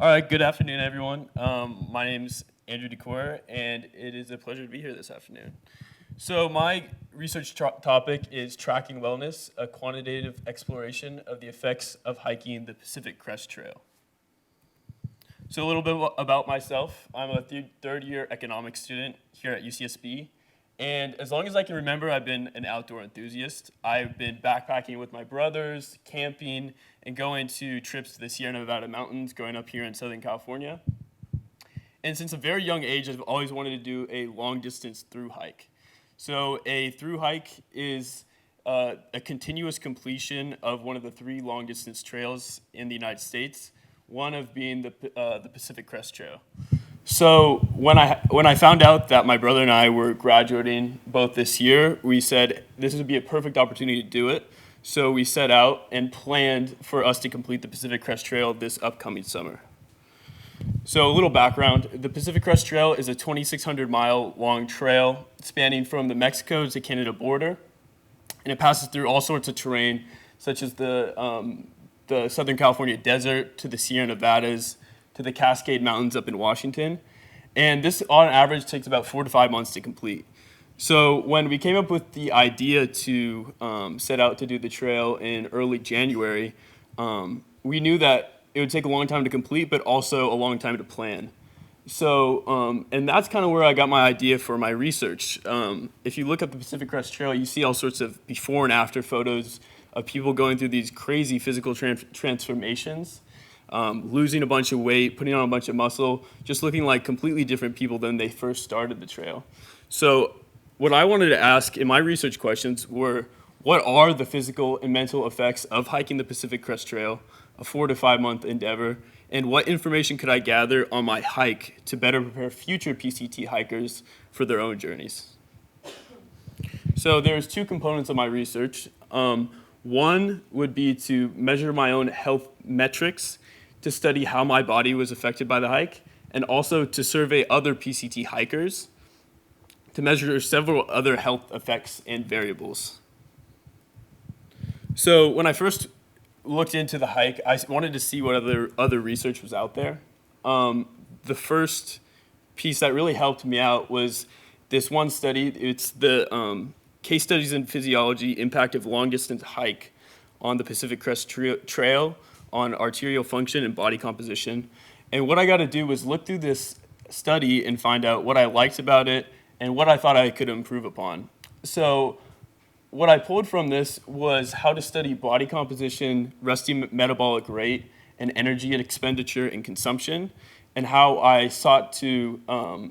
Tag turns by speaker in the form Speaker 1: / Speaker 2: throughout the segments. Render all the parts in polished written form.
Speaker 1: All right, good afternoon, everyone. My name's Andrew Decor, and it is a pleasure to be here this afternoon. So my research topic is tracking wellness, a quantitative exploration of the effects of hiking the Pacific Crest Trail. So a little bit about myself. I'm a third year economics student here at UCSB. And as long as I can remember, I've been an outdoor enthusiast. I've been backpacking with my brothers, camping, and going to trips to the Sierra Nevada mountains, growing up here in Southern California. And since a very young age, I've always wanted to do a long distance through hike. So a through hike is a continuous completion of one of the three long distance trails in the United States, one of being the Pacific Crest Trail. So when I found out that my brother and I were graduating both this year, we said this would be a perfect opportunity to do it. So we set out and planned for us to complete the Pacific Crest Trail this upcoming summer. So a little background, the Pacific Crest Trail is a 2,600 mile long trail spanning from the Mexico to Canada border. And it passes through all sorts of terrain, such as the Southern California desert to the Sierra Nevadas, to the Cascade Mountains up in Washington. And this, on average, takes about 4 to 5 months to complete. So when we came up with the idea to set out to do the trail in early January, we knew that it would take a long time to complete, but also a long time to plan. So, and that's kind of where I got my idea for my research. If you look at the Pacific Crest Trail, you see all sorts of before and after photos of people going through these crazy physical transformations. Losing a bunch of weight, putting on a bunch of muscle, just looking like completely different people than they first started the trail. So what I wanted to ask in my research questions were, what are the physical and mental effects of hiking the Pacific Crest Trail, a 4 to 5 month endeavor, and what information could I gather on my hike to better prepare future PCT hikers for their own journeys? So there's two components of my research. One would be to measure my own health metrics to study how my body was affected by the hike, and also to survey other PCT hikers to measure several other health effects and variables. So when I first looked into the hike, I wanted to see what other research was out there. The first piece that really helped me out was this one study. It's the Case Studies in Physiology Impact of Long Distance Hike on the Pacific Crest Trail on arterial function and body composition. And what I got to do was look through this study and find out what I liked about it and what I thought I could improve upon. So what I pulled from this was how to study body composition, resting metabolic rate, and energy and expenditure and consumption. And how I sought to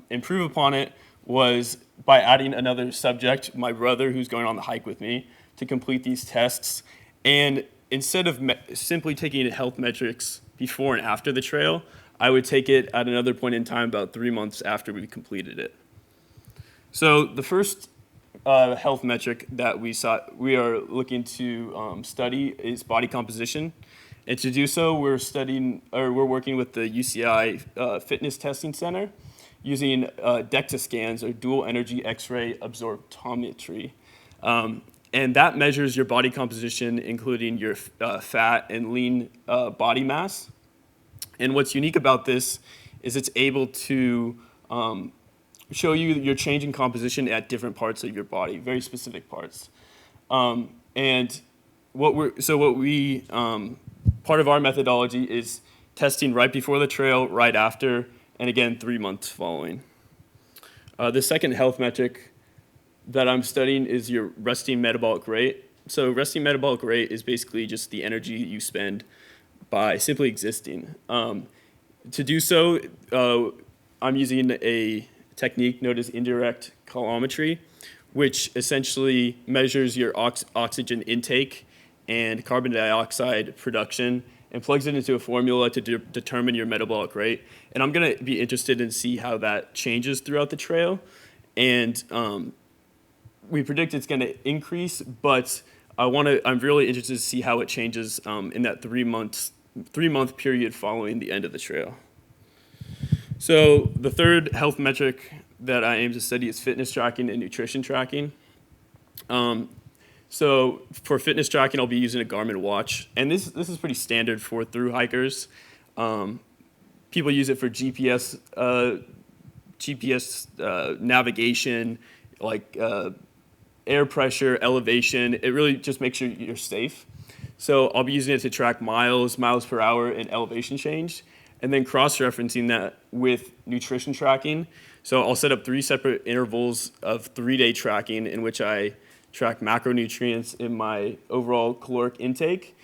Speaker 1: improve upon it was by adding another subject, my brother, who's going on the hike with me, to complete these tests. And instead of simply taking health metrics before and after the trail, I would take it at another point in time, about 3 months after we completed it. So the first health metric that we are looking to study is body composition. And to do so, we're working with the UCI Fitness Testing Center using DEXA scans, or dual energy X-ray absorptiometry. And that measures your body composition, including your fat and lean body mass. And what's unique about this is it's able to show you your changing composition at different parts of your body, very specific parts. And part of our methodology is testing right before the trail, right after, and again, 3 months following. The second health metric that I'm studying is your resting metabolic rate. So resting metabolic rate is basically just the energy you spend by simply existing. To do so, I'm using a technique known as indirect calorimetry, which essentially measures your oxygen intake and carbon dioxide production and plugs it into a formula to determine your metabolic rate. And I'm going to be interested in see how that changes throughout the trail. And we predict it's going to increase, but I'm really interested to see how it changes in that 3 month period following the end of the trail. So the third health metric that I aim to study is fitness tracking and nutrition tracking. So for fitness tracking, I'll be using a Garmin watch, and this is pretty standard for through hikers. people use it for GPS navigation, like air pressure, elevation. It really just makes sure you're safe. So I'll be using it to track miles per hour, and elevation change, and then cross-referencing that with nutrition tracking. So I'll set up 3 separate intervals of 3-day tracking in which I track macronutrients in my overall caloric intake.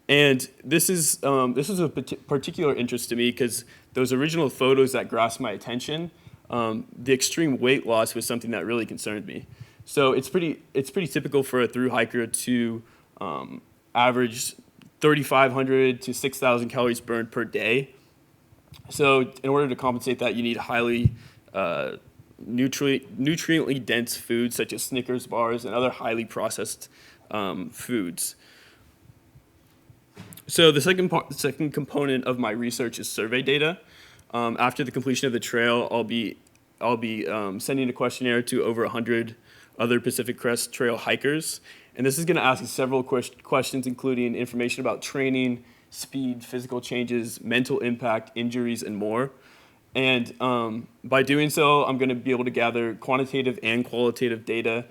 Speaker 1: And this was of particular interest to me because those original photos that grasped my attention, the extreme weight loss was something that really concerned me. So it's pretty typical for a thru hiker to average 3,500 to 6,000 calories burned per day. So in order to compensate that, you need highly nutriently dense foods such as Snickers bars and other highly processed foods. So the second component of my research is survey data. After the completion of the trail, I'll be sending a questionnaire to over 100 other Pacific Crest Trail hikers. And this is going to ask several questions, including information about training, speed, physical changes, mental impact, injuries, and more. And by doing so, I'm going to be able to gather quantitative and qualitative data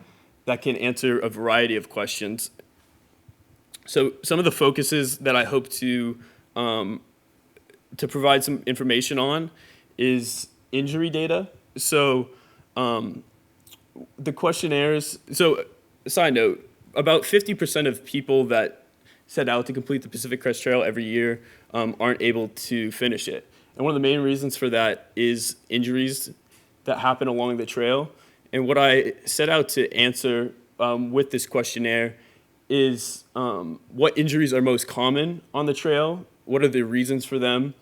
Speaker 1: that can answer a variety of questions. So some of the focuses that I hope to provide some information on is injury data. So the questionnaires, so side note, about 50% of people that set out to complete the Pacific Crest Trail every year aren't able to finish it. And one of the main reasons for that is injuries that happen along the trail. And what I set out to answer with this questionnaire is what injuries are most common on the trail, what are the reasons for them,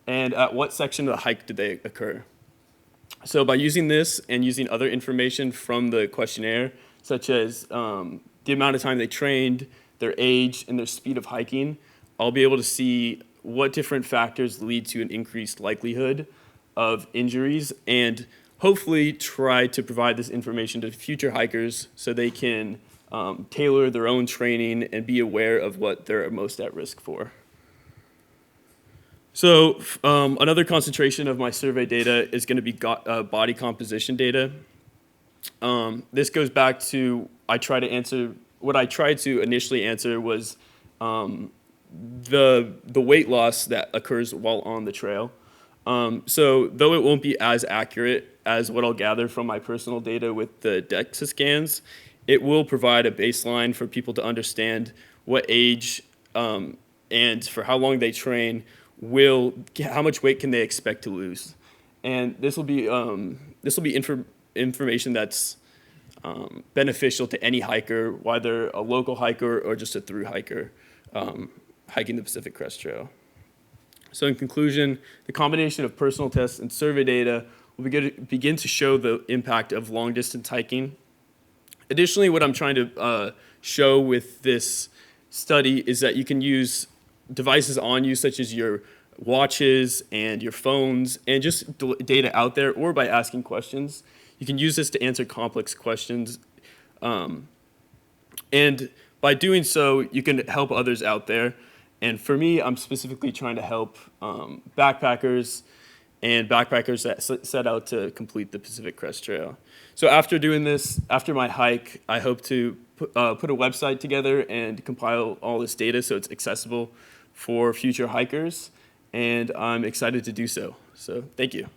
Speaker 1: and at what section of the hike do they occur. So by using this and using other information from the questionnaire, such as the amount of time they trained, their age, and their speed of hiking, I'll be able to see what different factors lead to an increased likelihood of injuries, and hopefully try to provide this information to future hikers so they can tailor their own training and be aware of what they're most at risk for. So another concentration of my survey data is going to be body composition data. This goes back to what I tried to initially answer was the weight loss that occurs while on the trail. So though it won't be as accurate as what I'll gather from my personal data with the DEXA scans, it will provide a baseline for people to understand what age and for how long they train how much weight can they expect to lose. And this will be information that's beneficial to any hiker, whether a local hiker or just a thru hiker hiking the Pacific Crest Trail. So in conclusion, the combination of personal tests and survey data will begin to show the impact of long distance hiking. Additionally, what I'm trying to show with this study is that you can use devices on you, such as your watches and your phones, and just data out there, or by asking questions. You can use this to answer complex questions. And by doing so, you can help others out there. And for me, I'm specifically trying to help backpackers that set out to complete the Pacific Crest Trail. So after doing this, after my hike, I hope to put a website together and compile all this data so it's accessible for future hikers, and I'm excited to do so. So thank you.